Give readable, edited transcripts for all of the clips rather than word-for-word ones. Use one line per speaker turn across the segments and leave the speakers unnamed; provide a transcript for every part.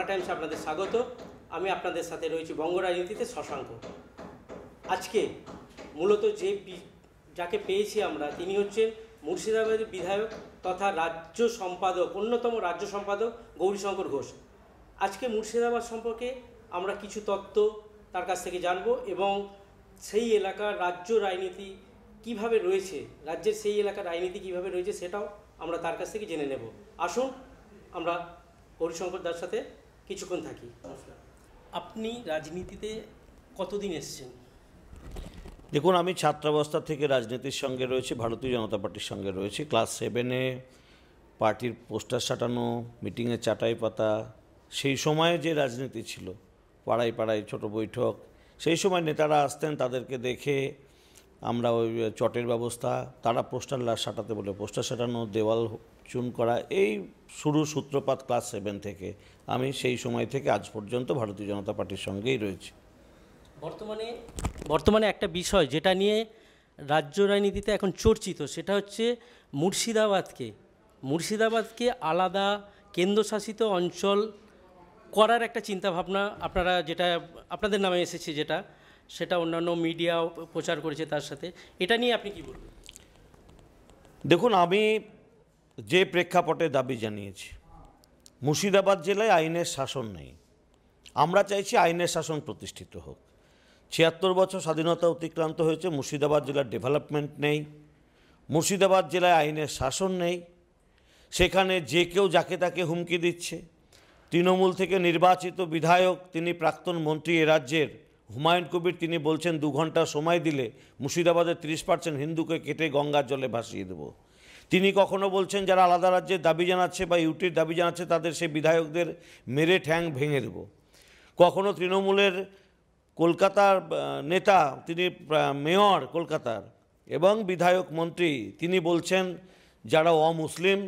বাংলা টাইমসে আপনাদের স্বাগত। আমি আপনাদের সাথে রয়েছি বঙ্গ রাজনীতিতে শশাঙ্ক। আজকে মূলত যাকে পেয়েছি আমরা, তিনি হচ্ছেন মুর্শিদাবাদের বিধায়ক তথা রাজ্য সম্পাদক, অন্যতম রাজ্য সম্পাদক গৌরীশঙ্কর ঘোষ। আজকে মুর্শিদাবাদ সম্পর্কে আমরা কিছু তথ্য তার কাছ থেকে জানব এবং সেই এলাকার রাজ্য রাজনীতি কিভাবে রয়েছে, রাজ্যের সেই এলাকার রাজনীতি কিভাবে রয়েছে সেটাও আমরা তার কাছ থেকে জেনে নেব। আসুন আমরা গৌরীশঙ্কর দার সাথে কিছুক্ষণ থাকি। নমস্কার। আপনি রাজনীতিতে কতদিন এসেছেন?
দেখুন, আমি ছাত্রাবস্থা থেকে রাজনীতির সঙ্গে রয়েছি, ভারতীয় জনতা পার্টির সঙ্গে রয়েছি। ক্লাস 7-এ পার্টির পোস্টার সাটানো, মিটিংয়ে চাটাই পাতা, সেই সময়ে যে রাজনীতি ছিল, পাড়ায় পাড়ায় ছোট বৈঠক, সেই সময় নেতারা আসতেন, তাদেরকে দেখে আমরা ওই চটের ব্যবস্থা, তারা পোস্টার সাটাতে বলে পোস্টার সাটানো, দেওয়াল চুন করা, এই সূত্রপাত ক্লাস 7 থেকে। আমি সেই সময় থেকে আজ পর্যন্ত ভারতীয় জনতা পার্টির সঙ্গেই রয়েছি।
বর্তমানে একটা বিষয় যেটা নিয়ে রাজ্য রাজনীতিতে এখন চর্চিত, সেটা হচ্ছে মুর্শিদাবাদকে আলাদা কেন্দ্রশাসিত অঞ্চল করার একটা চিন্তাভাবনা আপনারা, যেটা আপনাদের নামে এসেছে, সেটা অন্যান্য মিডিয়াও প্রচার করেছে তার সাথে। এটা নিয়ে আপনি কি বলবেন?
দেখুন, আমি যে প্রেক্ষাপটে দাবি জানিয়েছি, মুর্শিদাবাদ জেলায় আইনের শাসন নেই। আমরা চাইছি আইনের শাসন প্রতিষ্ঠিত হোক। ৭৬ বছর স্বাধীনতা অতিক্রান্ত হয়েছে, মুর্শিদাবাদ জেলার ডেভেলপমেন্ট নেই, মুর্শিদাবাদ জেলায় আইনের শাসন নেই। সেখানে যে কেউ যাকে তাকে হুমকি দিচ্ছে। তৃণমূল থেকে নির্বাচিত বিধায়ক, তিনি প্রাক্তন মন্ত্রী এ রাজ্যের হুমায়ুন কবির, তিনি বলছেন 2 ঘন্টা সময় দিলে মুর্শিদাবাদের 30% হিন্দুকে কেটে গঙ্গার জলে ভাসিয়ে দেব। তিনি কখনো বলছেন যারা আলাদা রাজ্যের দাবি জানাচ্ছে বা ইউটির দাবি জানাচ্ছে তাদের সেই বিধায়কদের মেরে ঠ্যাং ভেঙে দেব। কখনো তৃণমূলের কলকাতার নেতা, তিনি মেয়র কলকাতার এবং বিধায়ক মন্ত্রী, তিনি বলছেন যারা অমুসলিম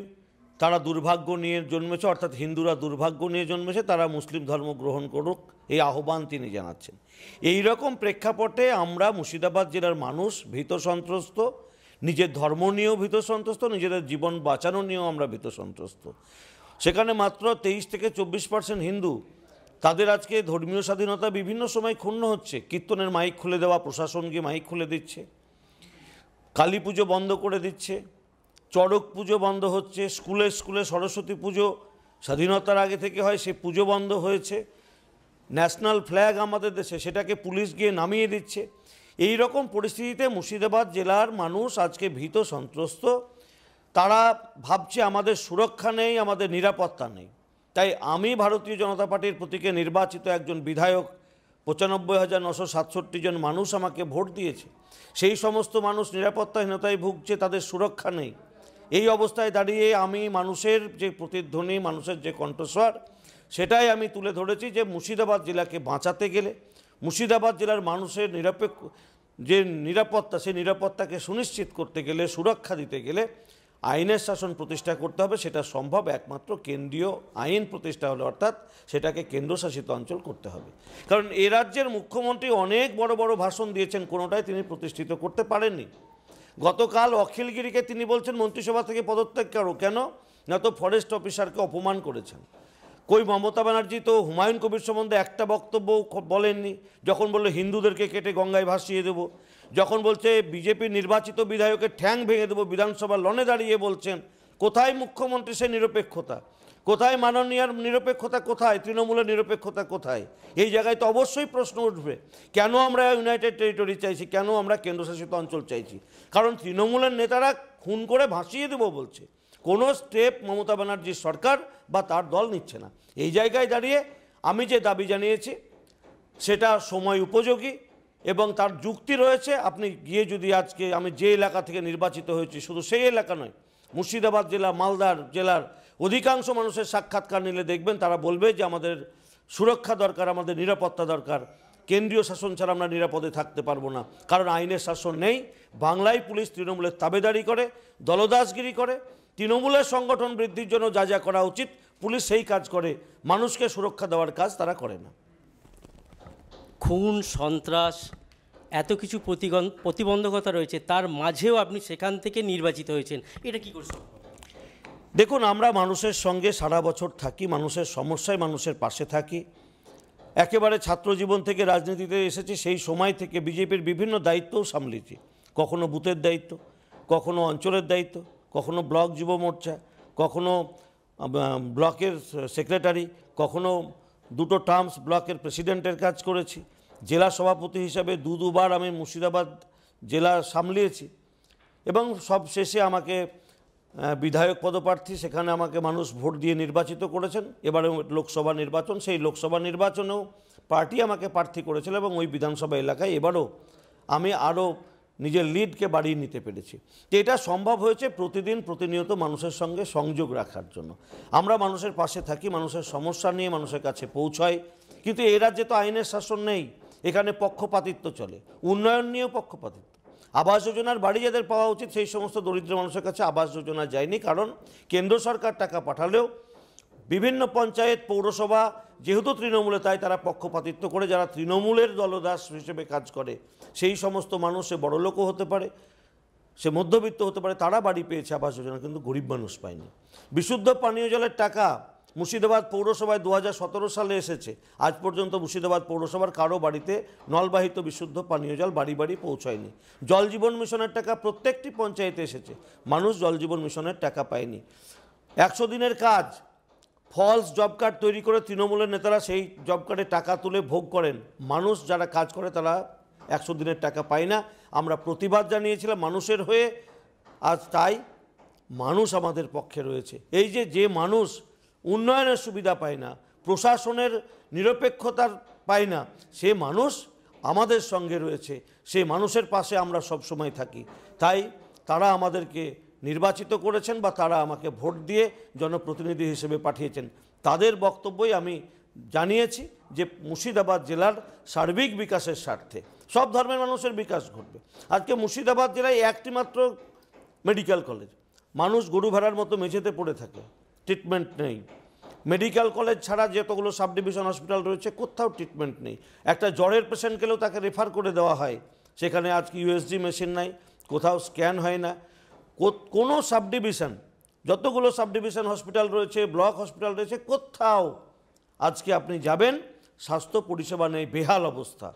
তারা দুর্ভাগ্য নিয়ে জন্মেছে, অর্থাৎ হিন্দুরা দুর্ভাগ্য নিয়ে জন্মেছে, তারা মুসলিম ধর্ম গ্রহণ করুক, এই আহ্বান তিনি জানাচ্ছেন। এই রকম প্রেক্ষাপটে আমরা মুর্শিদাবাদ জেলার মানুষ ভীত সন্ত্রস্ত, নিজের ধর্ম নিয়েও ভীত সন্ত্রস্ত, নিজেদের জীবন বাঁচানো নিয়েও আমরা ভীত সন্ত্রস্ত। সেখানে মাত্র 23 থেকে 24% হিন্দু, তাদের আজকে ধর্মীয় স্বাধীনতা বিভিন্ন সময় ক্ষুণ্ণ হচ্ছে। কীর্তনের মাইক খুলে দেওয়া, প্রশাসন গিয়ে মাইক খুলে দিচ্ছে, কালী পুজো বন্ধ করে দিচ্ছে, চড়ক পুজো বন্ধ হচ্ছে, স্কুলে স্কুলে সরস্বতী পুজো স্বাধীনতার আগে থেকে হয়, সে পুজো বন্ধ হয়েছে। ন্যাশনাল ফ্ল্যাগ আমাদের দেশে, সেটাকে পুলিশ গিয়ে নামিয়ে দিচ্ছে। এই রকম পরিস্থিতিতে মুর্শিদাবাদ জেলার মানুষ আজকে ভীত সন্ত্রস্ত। তারা ভাবছে আমাদের সুরক্ষা নেই, আমাদের নিরাপত্তা নেই। তাই আমি ভারতীয় জনতা পার্টির প্রতীকে নির্বাচিত একজন বিধায়ক, 95,967 জন মানুষ আমাকে ভোট দিয়েছে। সেই সমস্ত মানুষ নিরাপত্তাহীনতায় ভুগছে, তাদের সুরক্ষা নেই। এই অবস্থায় দাঁড়িয়ে আমি মানুষের যে প্রতিধ্বনি, মানুষের যে কণ্ঠস্বর, সেটাই আমি তুলে ধরেছি যে মুর্শিদাবাদ জেলাকে বাঁচাতে গেলে, মুর্শিদাবাদ জেলার মানুষের যে নিরাপত্তা, সেই নিরাপত্তাকে সুনিশ্চিত করতে গেলে, সুরক্ষা দিতে গেলে আইনের শাসন প্রতিষ্ঠা করতে হবে। সেটা সম্ভব একমাত্র কেন্দ্রীয় আইন প্রতিষ্ঠা হলে, অর্থাৎ সেটাকে কেন্দ্রশাসিত অঞ্চল করতে হবে। কারণ এ রাজ্যের মুখ্যমন্ত্রী অনেক বড় বড় ভাষণ দিয়েছেন, কোনোটাই তিনি প্রতিষ্ঠিত করতে পারেননি। গতকাল অখিলগিরিকে তিনি বলছেন মন্ত্রিসভা থেকে পদত্যাগ করো, কেন না তো ফরেস্ট অফিসারকে অপমান করেছেন। কই মমতা ব্যানার্জি তো হুমায়ুন কবির সম্বন্ধে একটা বক্তব্য বলেননি। যখন বললো হিন্দুদেরকে কেটে গঙ্গায় ভাসিয়ে দেব, যখন বলছে বিজেপির নির্বাচিত বিধায়কের ঠ্যাং ভেঙে দেবো, বিধানসভার লনে দাঁড়িয়ে বলছেন, কোথায় মুখ্যমন্ত্রী সে নিরপেক্ষতা? কোথায় মাননীয় নিরপেক্ষতা? কোথায় তৃণমূলের নিরপেক্ষতা? কোথায়? এই জায়গায় তো অবশ্যই প্রশ্ন উঠবে, কেন আমরা ইউনাইটেড টেরিটরি চাইছি, কেন আমরা কেন্দ্রশাসিত অঞ্চল চাইছি? কারণ তৃণমূলের নেতারা খুন করে ভাসিয়ে দেবো বলছে, কোনো স্টেপ মমতা ব্যানার্জির সরকার বা তার দল নিচ্ছে না। এই জায়গায় দাঁড়িয়ে আমি যে দাবি জানিয়েছি সেটা সময় উপযোগী এবং তার যুক্তি রয়েছে। আপনি গিয়ে যদি আজকে আমি যে এলাকা থেকে নির্বাচিত হয়েছি, শুধু সেই এলাকা নয়, মুর্শিদাবাদ জেলা, মালদার জেলার অধিকাংশ মানুষের সাক্ষাৎকার নিলে দেখবেন তারা বলবে যে আমাদের সুরক্ষা দরকার, আমাদের নিরাপত্তা দরকার। কেন্দ্রীয় শাসন ছাড়া আমরা নিরাপদে থাকতে পারবো না, কারণ আইনের শাসন নেই। বাংলায় পুলিশ তৃণমূলের তাবেদারি করে, দলদাসগিরি করে। তৃণমূলের সংগঠন বৃদ্ধির জন্য যা যা করা উচিত পুলিশ সেই কাজ করে, মানুষকে সুরক্ষা দেওয়ার কাজ তারা করে না।
খুন, সন্ত্রাস, এত কিছু প্রতিবন্ধকতা রয়েছে, তার মাঝেও আপনি সেখান থেকে নির্বাচিত হয়েছেন, এটা কি করে সম্ভব?
দেখুন, আমরা মানুষের সঙ্গে সারা বছর থাকি, মানুষের সমস্যায় মানুষের পাশে থাকি। একেবারে ছাত্রজীবন থেকে রাজনীতিতে এসেছি, সেই সময় থেকে বিজেপির বিভিন্ন দায়িত্বও সামলেছি। কখনো বুথের দায়িত্ব, কখনো অঞ্চলের দায়িত্ব, কখনো ব্লক যুব মোর্চা, কখনো ব্লকের সেক্রেটারি, কখনো দুটো টার্মস ব্লকের প্রেসিডেন্টের কাজ করেছি। জেলা সভাপতি হিসাবে দুবার আমি মুর্শিদাবাদ জেলা সামলিয়েছি এবং সব শেষে আমাকে বিধায়ক পদপ্রার্থী, সেখানে আমাকে মানুষ ভোট দিয়ে নির্বাচিত করেছেন। এবারে লোকসভা নির্বাচন, সেই লোকসভা নির্বাচনেও পার্টি আমাকে প্রার্থী করেছিল এবং ওই বিধানসভা এলাকায় এবারও আমি আরও নিজের লিডকে বাড়িয়ে নিতে পেরেছি। তো এটা সম্ভব হয়েছে প্রতিদিন প্রতিনিয়ত মানুষের সঙ্গে সংযোগ রাখার জন্য। আমরা মানুষের পাশে থাকি, মানুষের সমস্যা নিয়ে মানুষের কাছে পৌঁছাই। কিন্তু এই রাজ্যে তো আইনের শাসন নেই, এখানে পক্ষপাতিত্ব চলে, উন্নয়ন নিয়েও পক্ষপাতিত্ব। আবাস যোজনার বাড়ি যাদের পাওয়া উচিত সেই সমস্ত দরিদ্র মানুষের কাছে আবাস যোজনা যায়নি, কারণ কেন্দ্র সরকার টাকা পাঠালেও বিভিন্ন পঞ্চায়েত পৌরসভা যেহেতু তৃণমূলে, তাই তারা পক্ষপাতিত্ব করে যারা তৃণমূলের দলদাস হিসেবে কাজ করে সেই সমস্ত মানুষ, সে বড়লোকও হতে পারে, সে মধ্যবিত্ত হতে পারে, তারা বাড়ি পেয়েছে আবাস যোজনা, কিন্তু গরিব মানুষ পায়নি। বিশুদ্ধ পানীয় জলের টাকা মুর্শিদাবাদ পৌরসভায় 2017 সালে এসেছে, আজ পর্যন্ত মুর্শিদাবাদ পৌরসভার কারো বাড়িতে নলবাহিত বিশুদ্ধ পানীয় জল বাড়ি বাড়ি পৌঁছায়নি। জল জীবন মিশনের টাকা প্রত্যেকটি পঞ্চায়েতে এসেছে, মানুষ জল জীবন মিশনের টাকা পায়নি। 100 দিনের কাজ, ফলস জব কার্ড তৈরি করে তৃণমূলের নেতারা সেই জব কার্ডে টাকা তুলে ভোগ করেন, মানুষ যারা কাজ করে তারা 100 দিনের টাকা পায় না। আমরা প্রতিবাদ জানিয়েছিলাম মানুষের হয়ে, আজ তাই মানুষ আমাদের পক্ষে রয়েছে। এই যে মানুষ উন্নয়নের সুবিধা পায় না, প্রশাসনের নিরপেক্ষতার পায় না, সে মানুষ আমাদের সঙ্গে রয়েছে, সেই মানুষের পাশে আমরা সব সময় থাকি। তাই তারা আমাদেরকে নির্বাচিত করেছেন বা তারা আমাকে ভোট দিয়ে জনপ্রতিনিধি হিসেবে পাঠিয়েছেন। তাদের বক্তব্যই আমি জানিয়েছি যে মুর্শিদাবাদ জেলার সার্বিক বিকাশের স্বার্থে সব ধর্মের মানুষের বিকাশ ঘটবে। আজকে মুর্শিদাবাদ জেলায় একটি মাত্র মেডিকেল কলেজ, মানুষ গরু ভেড়ার মতো মেঝেতে পড়ে থাকে, ট্রিটমেন্ট নেই। মেডিকেল কলেজ ছাড়া যতগুলো সাব ডিভিশন হসপিটাল রয়েছে কোথাও ট্রিটমেন্ট নেই। একটা জ্বরের পেশেন্ট গেলেও তাকে রেফার করে দেওয়া হয়, সেখানে আজকে ইউএসজি মেশিন নাই, কোথাও স্ক্যান হয় না। কোনো সাব ডিভিশন, যতগুলো সাব ডিভিশন হসপিটাল রয়েছে, ব্লক হসপিটাল রয়েছে, কোথাও আজকে আপনি যাবেন স্বাস্থ্য পরিষেবা নেই, বেহাল অবস্থা।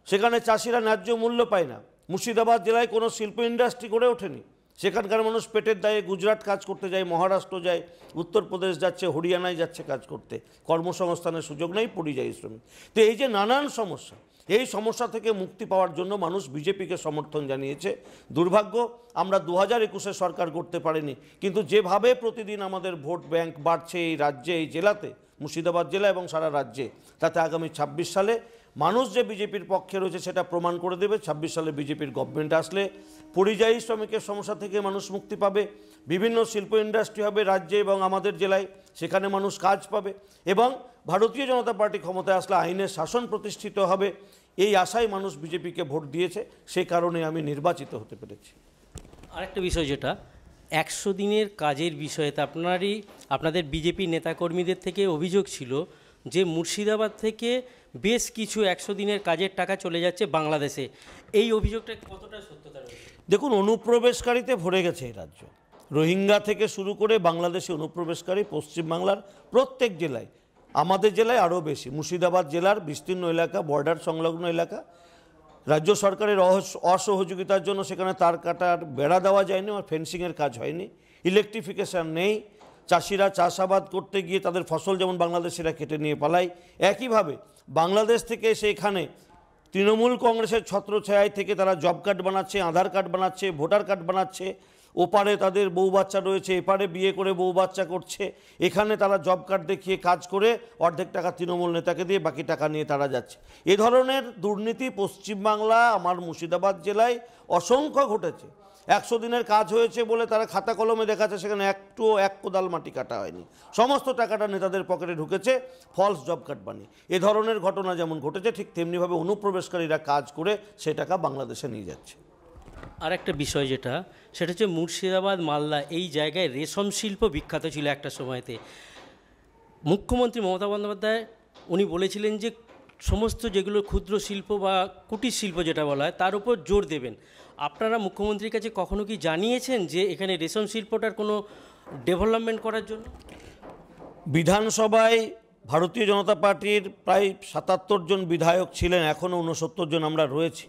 সেখানে চাষিরা ন্যায্য মূল্য পায় না। মুর্শিদাবাদ জেলায় কোনো শিল্প ইন্ডাস্ট্রি গড়ে ওঠেনি, সেখানকার মানুষ পেটের দায়ে গুজরাট কাজ করতে যায়, মহারাষ্ট্র যায়, উত্তরপ্রদেশ যাচ্ছে, হরিয়ানায় যাচ্ছে কাজ করতে, কর্মসংস্থানের সুযোগ নেই, পরিযায়ী শ্রমিক। তো এই যে নানান সমস্যা, এই সমস্যা থেকে মুক্তি পাওয়ার জন্য মানুষ বিজেপিকে সমর্থন জানিয়েছে। দুর্ভাগ্য আমরা 2021-এ সরকার করতে পারিনি, কিন্তু যেভাবে প্রতিদিন আমাদের ভোট ব্যাংক বাড়ছে এই রাজ্যে, এই জেলাতে, মুর্শিদাবাদ জেলা এবং সারা রাজ্যে, তাতে আগামী 26 সালে মানুষ যে বিজেপির পক্ষে রয়েছে সেটা প্রমাণ করে দেবে। 26 সালে বিজেপির গভর্নমেন্ট আসলে পরিযায়ী শ্রমিকের সমস্যা থেকে মানুষ মুক্তি পাবে, বিভিন্ন শিল্প ইন্ডাস্ট্রি হবে রাজ্যে এবং আমাদের জেলায়, সেখানে মানুষ কাজ পাবে এবং ভারতীয় জনতা পার্টি ক্ষমতায় আসলে আইনের শাসন প্রতিষ্ঠিত হবে। এই আশায় মানুষ বিজেপিকে ভোট দিয়েছে, সেই কারণে আমি নির্বাচিত হতে পেরেছি।
আরেকটা বিষয়, যেটা 100 দিনের কাজের বিষয়েতে আপনাদের বিজেপি নেতাকর্মীদের থেকে অভিযোগ ছিল যে মুর্শিদাবাদ থেকে বেশ কিছু 100 দিনের কাজের টাকা চলে যাচ্ছে বাংলাদেশে। এই অভিযোগটা কতটা সত্যতা রয়েছে?
দেখুন, অনুপ্রবেশকারীতে ভরে গেছে এই রাজ্য। রোহিঙ্গা থেকে শুরু করে বাংলাদেশে অনুপ্রবেশকারী পশ্চিমবাংলার প্রত্যেক জেলায়, আমাদের জেলায় আরও বেশি। মুর্শিদাবাদ জেলার বিস্তীর্ণ এলাকা, বর্ডার সংলগ্ন এলাকা, রাজ্য সরকারের অসহযোগিতার জন্য সেখানে তার কাটার বেড়া দেওয়া যায়নি, আর ফেন্সিংয়ের কাজ হয়নি, ইলেকট্রিফিকেশান নেই। চাষিরা চাষাবাদ করতে গিয়ে তাদের ফসল যেমন বাংলাদেশিরা কেটে নিয়ে পালায়, একইভাবে বাংলাদেশ থেকে সেখানে তৃণমূল কংগ্রেসের ছত্রছায়ায় থেকে তারা জব কার্ড বানাচ্ছে, আধার কার্ড বানাচ্ছে, ভোটার কার্ড বানাচ্ছে। ওপারে তাদের বউ বাচ্চা রয়েছে, এপারে বিয়ে করে বউ বাচ্চা করছে, এখানে তারা জব কার্ড দেখিয়ে কাজ করে অর্ধেক টাকা তৃণমূল নেতাকে দিয়ে বাকি টাকা নিয়ে তারা যাচ্ছে। এ ধরনের দুর্নীতি পশ্চিমবাংলা, আমার মুর্শিদাবাদ জেলায় অসংখ্য ঘটেছে। 100 দিনের কাজ হয়েছে বলে তারা খাতা কলমে দেখাচ্ছে, সেখানে এক কোদাল মাটি কাটা হয়নি, সমস্ত টাকাটা নেতাদের পকেটে ঢুকেছে ফলস জব কার্ড বানিয়ে। এ ধরনের ঘটনা যেমন ঘটেছে, ঠিক তেমনিভাবে অনুপ্রবেশকারীরা কাজ করে সে টাকা বাংলাদেশে নিয়ে যাচ্ছে।
আর একটা বিষয় যেটা, সেটা হচ্ছে মুর্শিদাবাদ, মালদা এই জায়গায় রেশম শিল্প বিখ্যাত ছিল একটা সময়তে। মুখ্যমন্ত্রী মমতা বন্দ্যোপাধ্যায় উনি বলেছিলেন যে সমস্ত যেগুলো ক্ষুদ্র শিল্প বা কুটির শিল্প যেটা বলা হয় তার উপর জোর দেবেন। আপনারা মুখ্যমন্ত্রীর কাছে কখনো কি জানিয়েছেন যে এখানে রেশম শিল্পটার কোনো ডেভেলপমেন্ট করার জন্য?
বিধানসভায় ভারতীয় জনতা পার্টির প্রায় ৭৭ জন বিধায়ক ছিলেন, এখনও ৬৯ জন আমরা রয়েছি।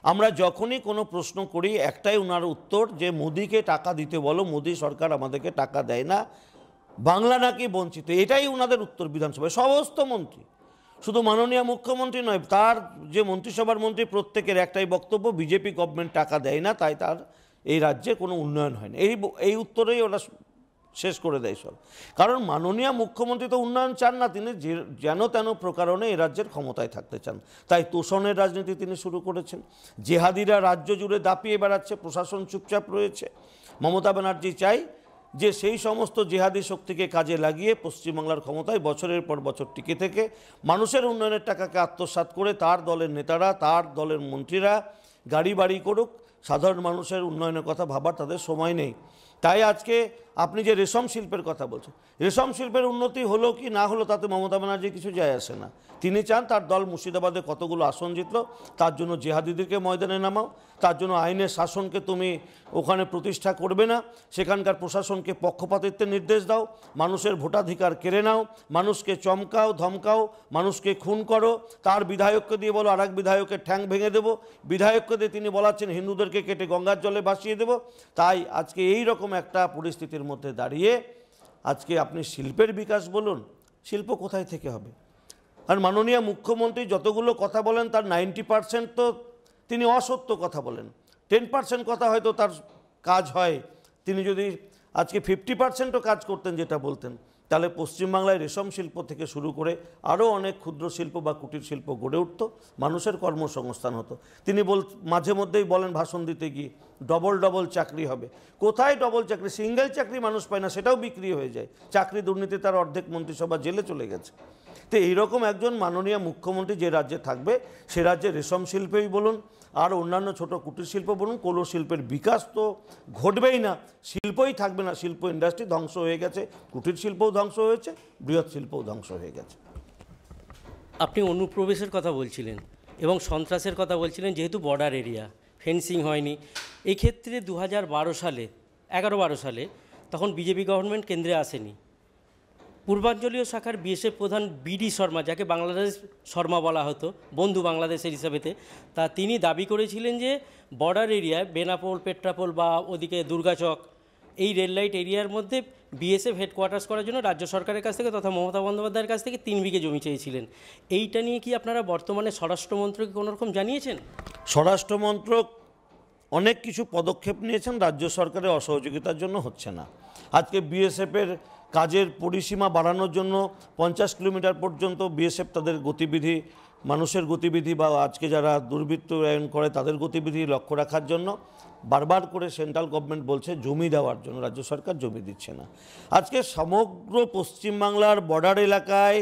আমরা যখনই কোনো প্রশ্ন করি একটাই ওনার উত্তর যে মোদিকে টাকা দিতে বলো, মোদি সরকার আমাদেরকে টাকা দেয় না, বাংলা নাকি বঞ্চিত, এটাই ওনাদের উত্তর বিধানসভায়। সমস্ত মন্ত্রী, শুধু মাননীয় মুখ্যমন্ত্রী নয়, তার যে মন্ত্রিসভার মন্ত্রী প্রত্যেকের একটাই বক্তব্য, বিজেপি গভর্নমেন্ট টাকা দেয় না, তাই তার এই রাজ্যে কোনো উন্নয়ন হয় না। এই উত্তরেই ওরা শেষ করে দেয় সব। কারণ মাননীয় মুখ্যমন্ত্রী তো উন্নয়ন চান না, তিনি যেন তেন প্রকারণে এই রাজ্যের ক্ষমতায় থাকতে চান, তাই তোষণের রাজনীতি তিনি শুরু করেছেন। জেহাদিরা রাজ্য জুড়ে দাপিয়ে বেড়াচ্ছে, প্রশাসন চুপচাপ রয়েছে। মমতা ব্যানার্জি চাই যে সেই সমস্ত জেহাদি শক্তিকে কাজে লাগিয়ে পশ্চিমবাংলার ক্ষমতায় বছরের পর বছর টিকে থেকে মানুষের উন্নয়নের টাকাকে আত্মসাৎ করে তার দলের নেতারা, তার দলের মন্ত্রীরা গাড়ি বাড়ি করুক, সাধারণ মানুষের উন্নয়নের কথা ভাবার তাদের সময় নেই। তাই আজকে আপনি যে রেশম শিল্পের কথা বলছেন, রেশম শিল্পের উন্নতি হলো কি না হলো তাতে মমতা ব্যানার্জি কিছু যায় আসে না। তিনি চান তার দল মুর্শিদাবাদে কতগুলো আসন জিতল, তার জন্য জেহাদিদেরকে ময়দানে নামাও, তার জন্য আইনের শাসনকে তুমি ওখানে প্রতিষ্ঠা করবে না, সেখানকার প্রশাসনকে পক্ষপাতিত্বের নির্দেশ দাও, মানুষের ভোটাধিকার কেড়ে নাও, মানুষকে চমকাও, ধমকাও, মানুষকে খুন করো, তার বিধায়ককে দিয়ে বলো আরেক বিধায়কের ঠ্যাং ভেঙে দেবো, বিধায়ককে দিয়ে তিনি বলাচ্ছেন হিন্দুদেরকে কেটে গঙ্গার জলে ভাসিয়ে দেবো। তাই আজকে এই রকম একটা পরিস্থিতির মধ্যে দাঁড়িয়ে আজকে আপনি শিল্পের বিকাশ বলুন, শিল্প কোথায় থেকে হবে? আর মাননীয় মুখ্যমন্ত্রী যতগুলো কথা বলেন তার 90% তো তিনি অসত্য কথা বলেন, 10% কথা হয়তো তার কাজ হয়। তিনি যদি আজকে 50%ও কাজ করতেন যেটা বলতেন, তাহলে পশ্চিমবাংলায় রেশম শিল্প থেকে শুরু করে আরও অনেক ক্ষুদ্র শিল্প বা কুটির শিল্প গড়ে উঠত, মানুষের কর্মসংস্থান হতো। তিনি মাঝে মধ্যেই বলেন ভাষণ দিতে গিয়ে ডবল চাকরি হবে। কোথায় ডবল চাকরি? সিঙ্গেল চাকরি মানুষ পায় না, সেটাও বিক্রি হয়ে যায়। চাকরি দুর্নীতি তার অর্ধেক মন্ত্রিসভা জেলে চলে গেছে। তো এইরকম একজন মাননীয় মুখ্যমন্ত্রী যে রাজ্যে থাকবে, সে রাজ্যে রেশম শিল্পেই বলুন আর অন্যান্য ছোট কুটির শিল্প বলুন, কোনো শিল্পের বিকাশ তো ঘটবেই না, শিল্পই থাকবে না। শিল্প ইন্ডাস্ট্রি ধ্বংস হয়ে গেছে, কুটির শিল্পও ধ্বংস হয়েছে, বৃহৎ শিল্পও ধ্বংস হয়ে গেছে।
আপনি অনুপ্রবেশের কথা বলছিলেন এবং সন্ত্রাসের কথা বলছিলেন, যেহেতু বর্ডার এরিয়া ফেন্সিং হয়নি। এই ক্ষেত্রে 2012 সালে 11-12 সালে তখন বিজেপি গভর্নমেন্ট কেন্দ্রে আসেনি। পূর্বাঞ্চলীয় শাখার বিএসএফ প্রধান বিডি শর্মা, যাকে বাংলাদেশ শর্মা বলা হতো বন্ধু বাংলাদেশের হিসাবেতে, তা তিনি দাবি করেছিলেন যে বর্ডার এরিয়ায় বেনাপোল, পেট্রাপোল বা ওদিকে দুর্গাচক, এই রেল লাইট এরিয়ার মধ্যে বিএসএফ হেডকোয়ার্টার্স করার জন্য রাজ্য সরকারের কাছ থেকে তথা মমতা বন্দ্যোপাধ্যায়ের কাছ থেকে 3 বিঘে জমি চেয়েছিলেন। এইটা নিয়ে কি আপনারা বর্তমানে স্বরাষ্ট্রমন্ত্রীকে কোনোরকম জানিয়েছেন?
স্বরাষ্ট্রমন্ত্রক অনেক কিছু পদক্ষেপ নিয়েছেন, রাজ্য সরকারের অসহযোগিতার জন্য হচ্ছে না। আজকে বিএসএফের কাজের পরিসীমা বাড়ানোর জন্য 50 কিলোমিটার পর্যন্ত বিএসএফ তাদের গতিবিধি, মানুষের গতিবিধি বা আজকে যারা দুর্বৃত্তায়ন করে তাদের গতিবিধি লক্ষ্য রাখার জন্য বারবার করে সেন্ট্রাল গভর্নমেন্ট বলছে জমি দেওয়ার জন্য, রাজ্য সরকার জমি দিচ্ছে না। আজকে সমগ্র পশ্চিমবাংলার বর্ডার এলাকায়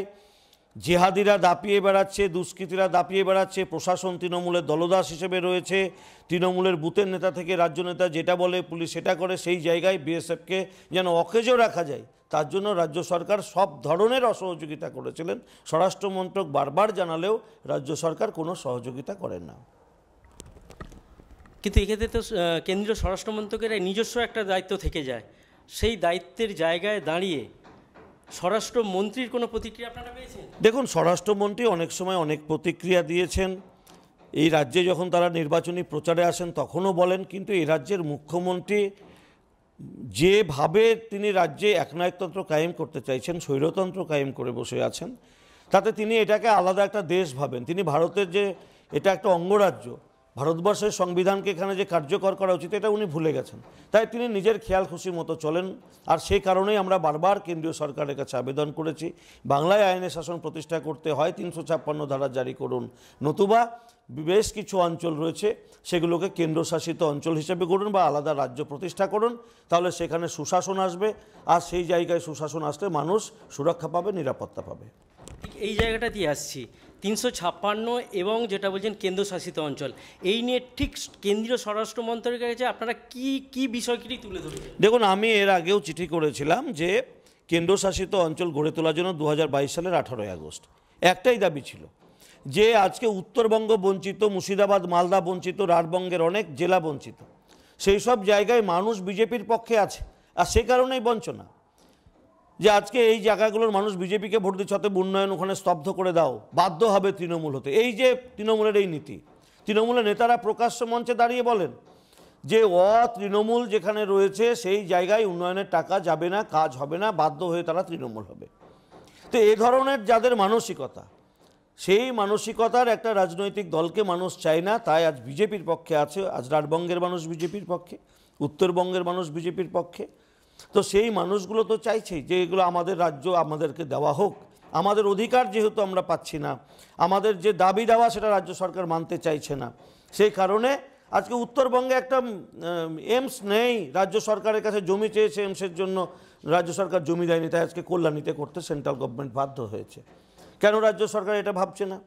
জেহাদিরা দাপিয়ে বেড়াচ্ছে, দুষ্কৃতীরা দাপিয়ে বেড়াচ্ছে, প্রশাসন তৃণমূলের দলদাস হিসেবে রয়েছে, তৃণমূলের বুথের নেতা থেকে রাজ্য নেতা যেটা বলে পুলিশ সেটা করে, সেই জায়গায় বিএসএফকে যেন অকেজো রাখা যায় তার জন্য রাজ্য সরকার সব ধরনের অসহযোগিতা করেছিলেন। স্বরাষ্ট্রমন্ত্রক বারবার জানালেও রাজ্য সরকার কোনো সহযোগিতা করেন না।
কিন্তু এক্ষেত্রে তো কেন্দ্রীয় স্বরাষ্ট্রমন্ত্রকের নিজস্ব একটা দায়িত্ব থেকে যায়, সেই দায়িত্বের জায়গায় দাঁড়িয়ে স্বরাষ্ট্রমন্ত্রীর কোনো প্রতিক্রিয়া আপনারা পেয়েছেন?
দেখুন, স্বরাষ্ট্রমন্ত্রী অনেক সময় অনেক প্রতিক্রিয়া দিয়েছেন। এই রাজ্যে যখন তারা নির্বাচনী প্রচারে আসেন তখনও বলেন, কিন্তু এই রাজ্যের মুখ্যমন্ত্রী যেভাবে তিনি রাজ্যে একনায়কতন্ত্র কায়েম করতে চাইছেন, স্বৈরতন্ত্র কায়েম করে বসে আছেন, তাতে তিনি এটাকে আলাদা একটা দেশ ভাবেন। তিনি ভারতের যে এটা একটা অঙ্গরাজ্য, ভারতবর্ষের সংবিধানকে এখানে যে কার্যকর করা উচিত এটা উনি ভুলে গেছেন। তাই তিনি নিজের খেয়াল খুশি মতো চলেন। আর সেই কারণেই আমরা বারবার কেন্দ্রীয় সরকারের কাছে আবেদন করেছি, বাংলায় আইনের শাসন প্রতিষ্ঠা করতে হয় 356 ধারা জারি করুন, নতুবা বেশ কিছু অঞ্চল রয়েছে সেগুলোকে কেন্দ্রশাসিত অঞ্চল হিসেবে করুন বা আলাদা রাজ্য প্রতিষ্ঠা করুন, তাহলে সেখানে সুশাসন আসবে। আর সেই জায়গায় সুশাসন আসলে মানুষ সুরক্ষা পাবে, নিরাপত্তা পাবে।
এই জায়গাটা দিয়ে আসছি 356 এবং যেটা বলছেন কেন্দ্রশাসিত অঞ্চল, এই নিয়ে ঠিক কেন্দ্রীয় স্বরাষ্ট্র মন্ত্রকের কাছে আপনারা কি বিষয়টি তুলে ধরবেন?
দেখুন, আমি এর আগেও চিঠি করেছিলাম যে কেন্দ্রশাসিত অঞ্চল গড়ে তোলার জন্য 2022 সালের 18ই আগস্ট একটাই দাবি ছিল যে আজকে উত্তরবঙ্গ বঞ্চিত, মুর্শিদাবাদ মালদা বঞ্চিত, রাঢ়বঙ্গের অনেক জেলা বঞ্চিত, সেই সব জায়গায় মানুষ বিজেপির পক্ষে আছে। আর সে কারণেই বঞ্চনা যে আজকে এই জায়গাগুলোর মানুষ বিজেপিকে ভোট দিচ্ছে, অতএব উন্নয়ন ওখানে স্তব্ধ করে দাও, বাধ্য হবে তৃণমূল হতে। এই যে তৃণমূলের এই নীতি, তৃণমূলের নেতারা প্রকাশ্য মঞ্চে দাঁড়িয়ে বলেন যে তৃণমূল যেখানে রয়েছে সেই জায়গায় উন্নয়নের টাকা যাবে না, কাজ হবে না, বাধ্য হয়ে তারা তৃণমূল হবে। তো এই ধরনের যাদের মানসিকতা, সেই মানসিকতার একটা রাজনৈতিক দলকে মানুষ চায় না, তাই আজ বিজেপির পক্ষে আছে। আজ রাঢ়বঙ্গের মানুষ বিজেপির পক্ষে, উত্তরবঙ্গের মানুষ বিজেপির পক্ষে। তো সেই মানুষগুলো তো চাইছেই যে এগুলো আমাদের রাজ্য আমাদেরকে দেওয়া হোক, আমাদের অধিকার যেহেতু আমরা পাচ্ছি না, আমাদের যে দাবি দেওয়া সেটা রাজ্য সরকার মানতে চাইছে না। সেই কারণে আজকে উত্তরবঙ্গে একটা এমস নেই, রাজ্য সরকারের কাছে জমি চেয়েছে এমসের জন্য, রাজ্য সরকার জমি দেয়নি, তাই আজকে কল্যাণীতে করতে সেন্ট্রাল গভর্নমেন্ট বাধ্য হয়েছে। কেন রাজ্য সরকার এটা ভাবছে না?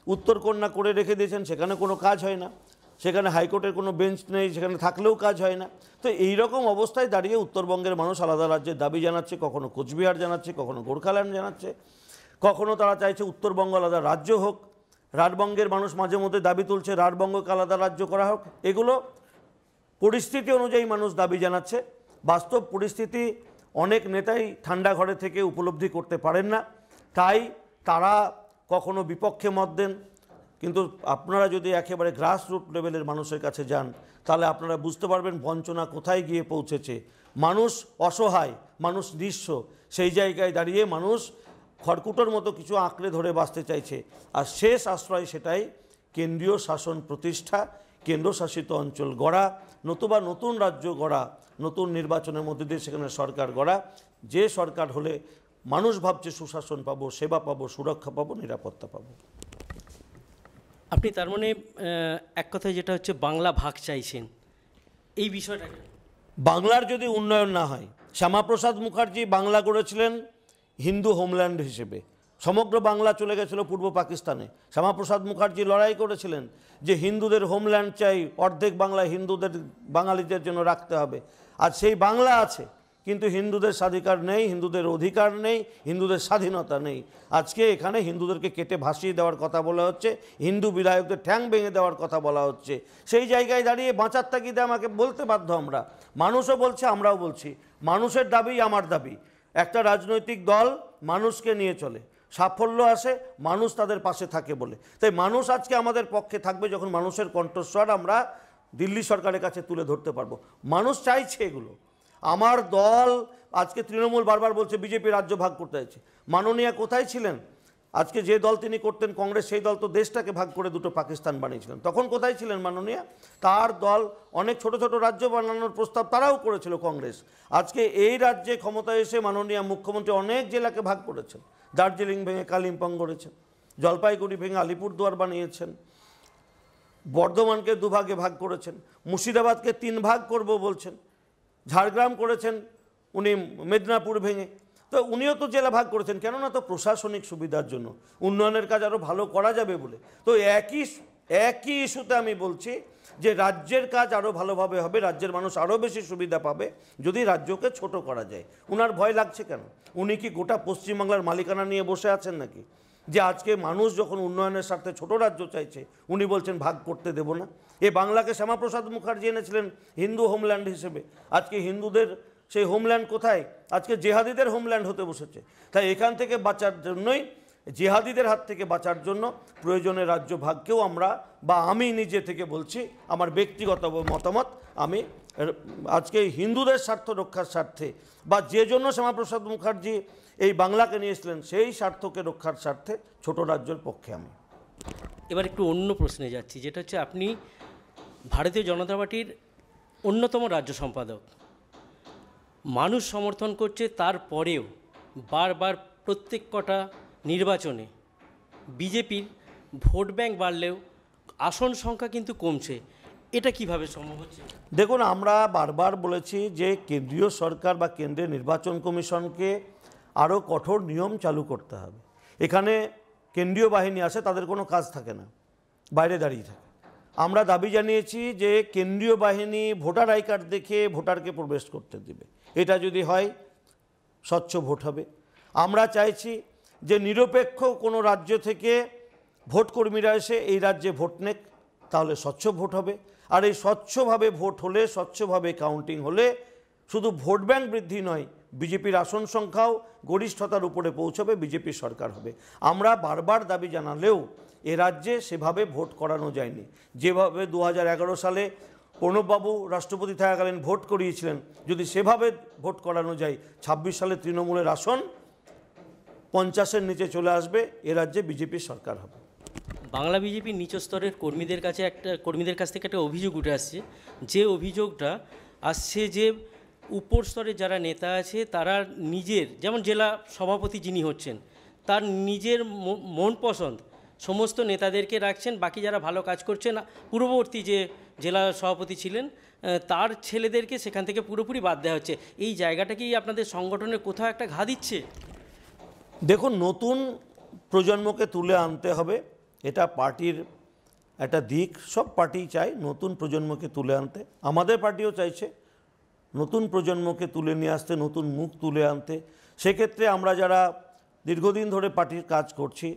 উত্তরকন্যা করে রেখে দিয়েছেন, সেখানে কোনো কাজ হয় না, সেখানে হাইকোর্টের কোনো বেঞ্চ নেই, সেখানে থাকলেও কাজ হয় না। তো এই রকম অবস্থায় দাঁড়িয়ে উত্তরবঙ্গের মানুষ আলাদা রাজ্যের দাবি জানাচ্ছে, কখনো কোচবিহার জানাচ্ছে, কখনো গোর্খাল্যান্ড জানাচ্ছে, কখনো তারা চাইছে উত্তরবঙ্গ আলাদা রাজ্য হোক। রাঢ়বঙ্গের মানুষ মাঝে মধ্যে দাবি তুলছে রাঢ়বঙ্গকে আলাদা রাজ্য করা হোক। এগুলো পরিস্থিতি অনুযায়ী মানুষ দাবি জানাচ্ছে। বাস্তব পরিস্থিতি অনেক নেতাই ঠান্ডা ঘরে থেকে উপলব্ধি করতে পারেন না, তাই তারা কখনো বিপক্ষে মত দেন। কিন্তু আপনারা যদি একেবারে গ্রাসরুট লেভেলের মানুষের কাছে যান, তাহলে আপনারা বুঝতে পারবেন বঞ্চনা কোথায় গিয়ে পৌঁছেছে। মানুষ অসহায়, মানুষ নিঃস্ব, সেই জায়গায় দাঁড়িয়ে মানুষ খড়কুটোর মতো কিছু আঁকড়ে ধরে বাঁচতে চাইছে। আর শেষ আশ্রয় সেটাই কেন্দ্রীয় শাসন প্রতিষ্ঠা, কেন্দ্রশাসিত অঞ্চল গড়া, নতুবা নতুন রাজ্য গড়া, নতুন নির্বাচনের মধ্যে দিয়ে সেখানে সরকার গড়া। যে সরকার হলে মানুষ ভাবছে সুশাসন পাবো, সেবা পাবো, সুরক্ষা পাবো, নিরাপত্তা পাবো।
আপনি তার মানে এক কথায় যেটা হচ্ছে বাংলা ভাগ চাইছেন, এই বিষয়টা
বাংলার যদি উন্নয়ন না হয়, শ্যামাপ্রসাদ মুখার্জি বাংলা গড়েছিলেন হিন্দু হোমল্যান্ড হিসেবে, সমগ্র বাংলা চলে গেছিল পূর্ব পাকিস্তানে। শ্যামাপ্রসাদ মুখার্জি লড়াই করেছিলেন যে হিন্দুদের হোমল্যান্ড চাই, অর্ধেক বাংলা হিন্দুদের, বাঙালিদের জন্য রাখতে হবে। আর সেই বাংলা আছে, কিন্তু হিন্দুদের স্বাধিকার নেই, হিন্দুদের অধিকার নেই, হিন্দুদের স্বাধীনতা নেই। আজকে এখানে হিন্দুদেরকে কেটে ভাসিয়ে দেওয়ার কথা বলা হচ্ছে, হিন্দু বিধায়কদের ঠ্যাং ভেঙে দেওয়ার কথা বলা হচ্ছে। সেই জায়গায় দাঁড়িয়ে বাঁচার তাগিদে আমাকে বলতে বাধ্য আমরা, মানুষও বলছে, আমরাও বলছি, মানুষের দাবি আমার দাবি। একটা রাজনৈতিক দল মানুষকে নিয়ে চলে, সাফল্য আসে মানুষ তাদের পাশে থাকে বলে। তাই মানুষ আজকে আমাদের পক্ষে থাকবে যখন মানুষের কণ্ঠস্বর আমরা দিল্লি সরকারের কাছে তুলে ধরতে পারবো। মানুষ চাইছে এগুলো। আমার দল আজকে তৃণমূল বারবার বলছে বিজেপি রাজ্য ভাগ করতে চাইছে। মাননীয়া কোথায় ছিলেন? আজকে যে দল তিনি করতেন কংগ্রেস, সেই দল তো দেশটাকে ভাগ করে দুটো পাকিস্তান বানিয়েছিলেন। তখন কোথায় ছিলেন মাননীয়া? তার দল অনেক ছোট ছোট রাজ্য বানানোর প্রস্তাব তারাও করেছিল কংগ্রেস। আজকে এই রাজ্যে ক্ষমতায় এসে মাননীয়া মুখ্যমন্ত্রী অনেক জেলাকে ভাগ করেছেন, দার্জিলিং ভেঙে কালিম্পং করেছেন, জলপাইগুড়ি ভেঙে আলিপুরদুয়ার বানিয়েছেন, বর্ধমানকে দুভাগে ভাগ করেছেন, মুর্শিদাবাদকে 3 ভাগ করব বলছেন, ঝাড়গ্রাম করেছেন উনি মেদিনীপুর ভেঙে। তো উনিও তো জেলা ভাগ করেছেন, কেননা তো প্রশাসনিক সুবিধার জন্য, উন্নয়নের কাজ আরও ভালো করা যাবে বলে। তো একই ইস্যুতে আমি বলছি যে রাজ্যের কাজ আরও ভালোভাবে হবে, রাজ্যের মানুষ আরও বেশি সুবিধা পাবে যদি রাজ্যকে ছোট করা যায়। উনার ভয় লাগছে কেন? উনি কি গোটা পশ্চিমবাংলার মালিকানা নিয়ে বসে আছেন নাকি? যে আজকে মানুষ যখন উন্নয়নের স্বার্থে ছোট রাজ্য চাইছে উনি বলছেন ভাগ করতে দেব না। এ বাংলাকে শ্যামাপ্রসাদ মুখার্জি এনেছিলেন হিন্দু হোমল্যান্ড হিসেবে। আজকে হিন্দুদের সেই হোমল্যান্ড কোথায়? আজকে জেহাদিদের হোমল্যান্ড হতে বসেছে। তাই এখান থেকে বাঁচার জন্যই, জেহাদিদের হাত থেকে বাঁচার জন্য প্রয়োজনে রাজ্য ভাগকেও আমরা, বা আমি নিজে থেকে বলছি, আমার ব্যক্তিগত মতামত, আমি আজকে হিন্দুদের স্বার্থ রক্ষার স্বার্থে, বা যে জন্য শ্যামাপ্রসাদ মুখার্জি এই বাংলাকে নিয়ে এসেছিলেন সেই স্বার্থকে রক্ষার স্বার্থে ছোট রাজ্যের পক্ষে আমি।
এবার একটু অন্য প্রশ্নে যাচ্ছি, যেটা হচ্ছে আপনি ভারতীয় জনতা পার্টির অন্যতম রাজ্য সম্পাদক, মানুষ সমর্থন করছে, তারপরেও বারবার প্রত্যেক কটা নির্বাচনে বিজেপির ভোট ব্যাংক বাড়লেও আসন সংখ্যা কিন্তু কমছে, এটা কিভাবে সম্ভব হচ্ছে?
দেখুন, আমরা বারবার বলেছি যে কেন্দ্রীয় সরকার বা কেন্দ্রের নির্বাচন কমিশনকে আরও কঠোর নিয়ম চালু করতে হবে। এখানে কেন্দ্রীয় বাহিনী আসে, তাদের কোনো কাজ থাকে না, বাইরে দাঁড়িয়ে থাকে। আমরা দাবি জানিয়েছি যে কেন্দ্রীয় বাহিনী ভোটার আই কার্ড দেখে ভোটারকে প্রবেশ করতে দেবে। এটা যদি হয় স্বচ্ছ ভোট হবে। আমরা চাইছি যে নিরপেক্ষ কোনো রাজ্য থেকে ভোট কর্মীরা এসে এই রাজ্যে ভোট নেক, তাহলে স্বচ্ছ ভোট হবে। আর এই স্বচ্ছভাবে ভোট হলে, স্বচ্ছভাবে কাউন্টিং হলে শুধু ভোট ব্যাংক বৃদ্ধি নয়, বিজেপির আসন সংখ্যাও গরিষ্ঠতার উপরে পৌঁছবে, বিজেপির সরকার হবে। আমরা বারবার দাবি জানালেও এ রাজ্যে সেভাবে ভোট করানো যায়নি। যেভাবে 2011 সালে প্রণববাবু রাষ্ট্রপতি থাকাকালীন ভোট করিয়েছিলেন, যদি সেভাবে ভোট করানো যায় 26 সালে তৃণমূলের আসন 50-এর নিচে চলে আসবে, এ রাজ্যে বিজেপির সরকার হবে।
বাংলা বিজেপির নিচ স্তরের কর্মীদের কাছ থেকে একটা অভিযোগ উঠে আসছে, যে অভিযোগটা আসছে যে উপর স্তরে যারা নেতা আছে তারা নিজের, যেমন জেলা সভাপতি যিনি হচ্ছেন, তার নিজের মন পছন্দ সমস্ত নেতাদেরকে রাখছেন, বাকি যারা ভালো কাজ করছেন, পূর্ববর্তী যে জেলা সভাপতি ছিলেন তার ছেলেদেরকে সেখান থেকে পুরোপুরি বাদ দেওয়া হচ্ছে। এই জায়গাটা কি আপনাদের সংগঠনের কোথাও একটা ঘা দিচ্ছে?
দেখুন, নতুন প্রজন্মকে তুলে আনতে হবে, এটা পার্টির একটা দিক। সব পার্টি চায় নতুন প্রজন্মকে তুলে আনতে, আমাদের পার্টিও চাইছে নতুন প্রজন্মকে তুলে নিয়ে আসতে, নতুন মুখ তুলে আনতে। সেক্ষেত্রে আমরা যারা দীর্ঘদিন ধরে পার্টির কাজ করছি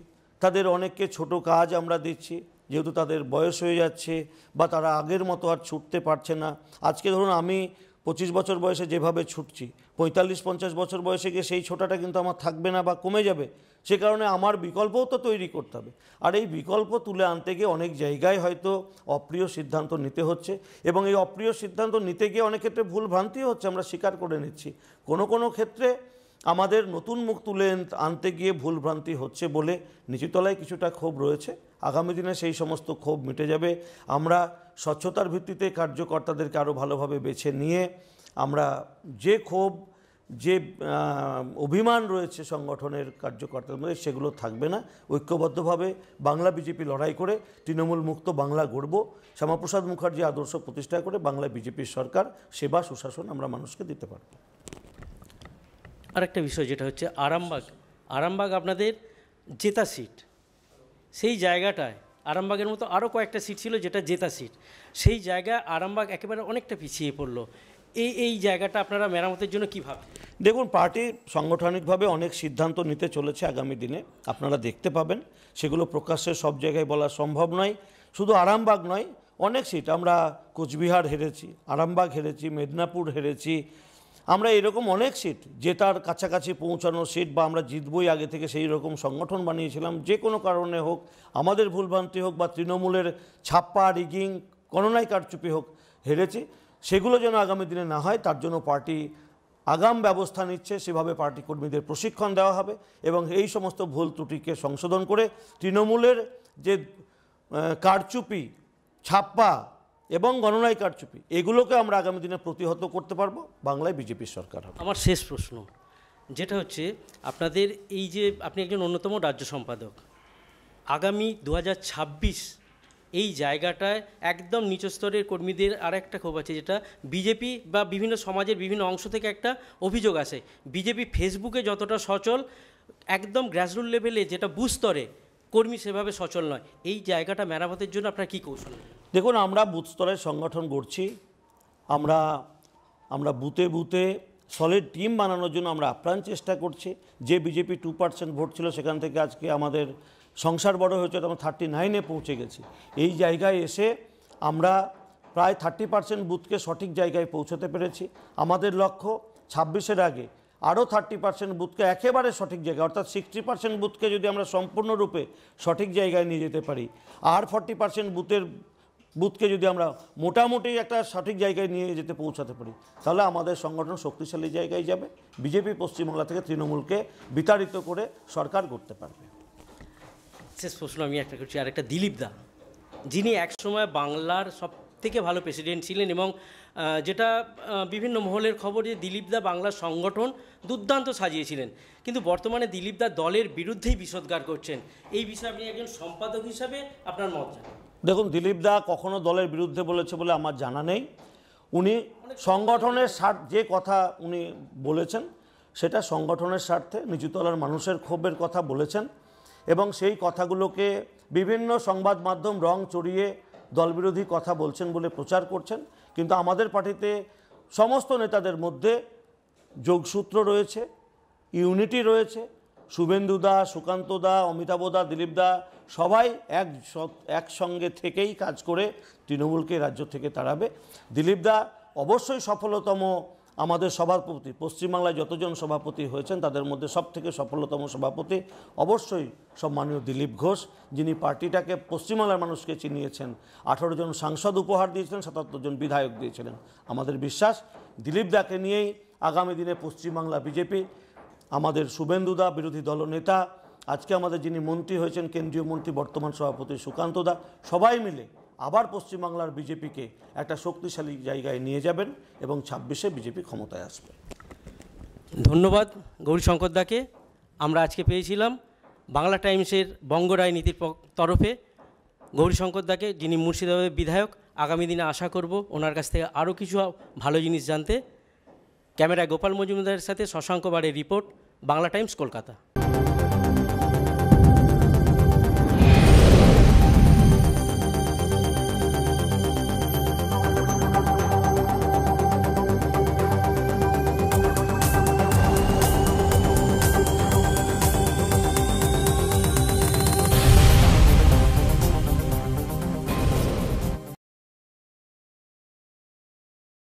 তাদের অনেককে ছোট কাজ আমরা দিচ্ছি, যেহেতু তাদের বয়স হয়ে যাচ্ছে বা তারা আগের মতো আর ছুটতে পারছে না। আজকে ধরুন আমি 25 বছর বয়সে যেভাবে ছুটছি, 45-50 বছর বয়সে গিয়ে সেই ছোটাটা কিন্তু আমার থাকবে না বা কমে যাবে। সে কারণে আমার বিকল্পও তো তৈরি করতে হবে। আর এই বিকল্প তুলে আনতে গিয়ে অনেক জায়গায় হয়তো অপ্রিয় সিদ্ধান্ত নিতে হচ্ছে, এবং এই অপ্রিয় সিদ্ধান্ত নিতে গিয়ে অনেক ক্ষেত্রে ভুল ভ্রান্তিও হচ্ছে, আমরা স্বীকার করে নিচ্ছি। কোনো ক্ষেত্রে আমাদের নতুন মুখ তুলে আনতে গিয়ে ভুল ভ্রান্তি হচ্ছে বলে নিচুতলায় কিছুটা ক্ষোভ রয়েছে। আগামী দিনে সেই সমস্ত ক্ষোভ মিটে যাবে। আমরা স্বচ্ছতার ভিত্তিতে কার্যকর্তাদেরকে আরও ভালোভাবে বেছে নিয়ে আমরা যে ক্ষোভ, যে অভিমান রয়েছে সংগঠনের কার্যকর্তাদের মধ্যে, সেগুলো থাকবে না। ঐক্যবদ্ধভাবে বাংলা বিজেপি লড়াই করে তৃণমূল মুক্ত বাংলা গড়ব। শ্যামাপ্রসাদ মুখার্জি আদর্শ প্রতিষ্ঠা করে বাংলা বিজেপির সরকার সেবা সুশাসন আমরা মানুষকে দিতে পারব।
আরেকটা বিষয় যেটা হচ্ছে আরামবাগ আপনাদের জেতা সিট, সেই জায়গাটায় আরামবাগের মতো আরও কয়েকটা সিট ছিল যেটা জেতা সিট, সেই জায়গায় আরামবাগ একেবারে অনেকটা পিছিয়ে পড়লো। এই জায়গাটা আপনারা মেরামতের জন্য কী ভাবেন?
দেখুন, পার্টি সাংগঠনিকভাবে অনেক সিদ্ধান্ত নিতে চলেছে আগামী দিনে, আপনারা দেখতে পাবেন। সেগুলো প্রকাশ্যে সব জায়গায় বলা সম্ভব নয়। শুধু আরামবাগ নয়, অনেক সিট, আমরা কোচবিহার হেরেছি, আরামবাগ হেরেছি, মেদিনীপুর হেরেছি, আমরা এরকম অনেক সিট জেতার কাছাকাছি পৌঁছানো সিট, বা আমরা জিতবই আগে থেকে সেই রকম সংগঠন বানিয়েছিলাম। যে কোনো কারণে হোক, আমাদের ভুলভ্রান্তি হোক বা তৃণমূলের ছাপ্পা, রিগিং, গণনায় কারচুপি হোক, হেরেছি। সেগুলো যেন আগামী দিনে না হয় তার জন্য পার্টি আগাম ব্যবস্থা নিচ্ছে। সেভাবে পার্টি কর্মীদের প্রশিক্ষণ দেওয়া হবে এবং এই সমস্ত ভুল ত্রুটিকে সংশোধন করে তৃণমূলের যে কারচুপি, ছাপ্পা এবং গণনায় কারচুপি, এগুলোকে আমরা আগামী দিনে প্রতিহত করতে পারবো। বাংলায় বিজেপির সরকার হবে।
আমার শেষ প্রশ্ন যেটা হচ্ছে, আপনাদের এই যে আপনি একজন অন্যতম রাজ্য সম্পাদক, আগামী 2026 এই জায়গাটায় একদম নিচস্তরের কর্মীদের আর একটা ক্ষোভ আছে, যেটা বিজেপি বা বিভিন্ন সমাজের বিভিন্ন অংশ থেকে একটা অভিযোগ আসে, বিজেপি ফেসবুকে যতটা সচল, একদম গ্রাসরুট লেভেলে যেটা বুথ স্তরে কর্মী সেভাবে সচল নয়। এই জায়গাটা মেরামতের জন্য আপনার কী কৌশল?
দেখুন, আমরা বুথ স্তরের সংগঠন গড়ছি, আমরা বুথে বুথে সলিড টিম বানানোর জন্য আমরা আপ্রাণ চেষ্টা করছি। যে বিজেপি 2% ভোট ছিল সেখান থেকে আজকে আমাদের সংসার বড় হয়েছে, আমরা 39-এ পৌঁছে গেছি। এই জায়গায় এসে আমরা প্রায় 30% বুথকে সঠিক জায়গায় পৌঁছতে পেরেছি। আমাদের লক্ষ্য 26-এর আগে আরও 30% বুথকে একেবারে সঠিক জায়গায়, অর্থাৎ 60% বুথকে যদি আমরা সম্পূর্ণরূপে সঠিক জায়গায় নিয়ে যেতে পারি, আর 40% বুথকে যদি আমরা মোটামুটি একটা সঠিক জায়গায় নিয়ে যেতে পৌঁছাতে পারি, তাহলে আমাদের সংগঠন শক্তিশালী জায়গায় যাবে। বিজেপি পশ্চিমবাংলা থেকে তৃণমূলকে বিতাড়িত করে সরকার করতে পারবে।
শেষ প্রশ্ন আমি একটা করছি, আরেকটা দিলীপ দা, যিনি একসময় বাংলার সব থেকে ভালো প্রেসিডেন্ট ছিলেন, এবং যেটা বিভিন্ন মহলের খবর যে দিলীপ দা বাংলার সংগঠন দুর্দান্ত সাজিয়েছিলেন, কিন্তু বর্তমানে দিলীপ দা দলের বিরুদ্ধেই বিষোদ্গার করছেন। এই বিষয়ে আপনি একজন সম্পাদক হিসাবে আপনার মত জানান।
দেখুন, দিলীপ দা কখনো দলের বিরুদ্ধে বলেছে বলে আমার জানা নেই। উনি সংগঠনের যে কথা উনি বলেছেন সেটা সংগঠনের স্বার্থে নিচুতলার মানুষের ক্ষোভের কথা বলেছেন, এবং সেই কথাগুলোকে বিভিন্ন সংবাদ মাধ্যম রং চড়িয়ে দলবিরোধী কথা বলছেন বলে প্রচার করছেন। কিন্তু আমাদের পার্টিতে সমস্ত নেতাদের মধ্যে যোগসূত্র রয়েছে, ইউনিটি রয়েছে, শুভেন্দু দা, সুকান্ত দা, অমিতাভ দা, দিলীপ দা সবাই একসঙ্গে থেকেই কাজ করে তৃণমূলকে রাজ্য থেকে তাড়াবে। দিলীপ দা অবশ্যই সফলতম আমাদের সভাপতি, পশ্চিমবাংলায় যতজন সভাপতি হয়েছেন তাদের মধ্যে সবথেকে সফলতম সভাপতি অবশ্যই সম্মানীয় দিলীপ ঘোষ, যিনি পার্টিটাকে পশ্চিমবাংলার মানুষকে চিনিয়েছেন। 18 জন সাংসদ উপহার দিয়েছিলেন, 77 জন বিধায়ক দিয়েছিলেন। আমাদের বিশ্বাস দিলীপ দাকে নিয়েই আগামী দিনে পশ্চিমবাংলা বিজেপি, আমাদের শুভেন্দু দা বিরোধী দলনেতা, আজকে আমাদের যিনি মন্ত্রী হয়েছেন কেন্দ্রীয় মন্ত্রী বর্তমান সভাপতি সুকান্ত দা, সবাই মিলে আবার পশ্চিমবাংলার বিজেপিকে একটা শক্তিশালী জায়গায় নিয়ে যাবেন এবং 26-এ বিজেপি ক্ষমতায় আসবে।
ধন্যবাদ গৌরীশঙ্কর দাকে। আমরা আজকে পেয়েছিলাম বাংলা টাইমসের বঙ্গ রাজনীতির তরফে গৌরীশঙ্কর দাকে, যিনি মুর্শিদাবাদের বিধায়ক। আগামী দিনে আশা করব ওনার কাছ থেকে আরও কিছু ভালো জিনিস জানতে। ক্যামেরায় গোপাল মজুমদারের সাথে শশাঙ্ক বাড়ের রিপোর্ট, বাংলা টাইমস, কলকাতা।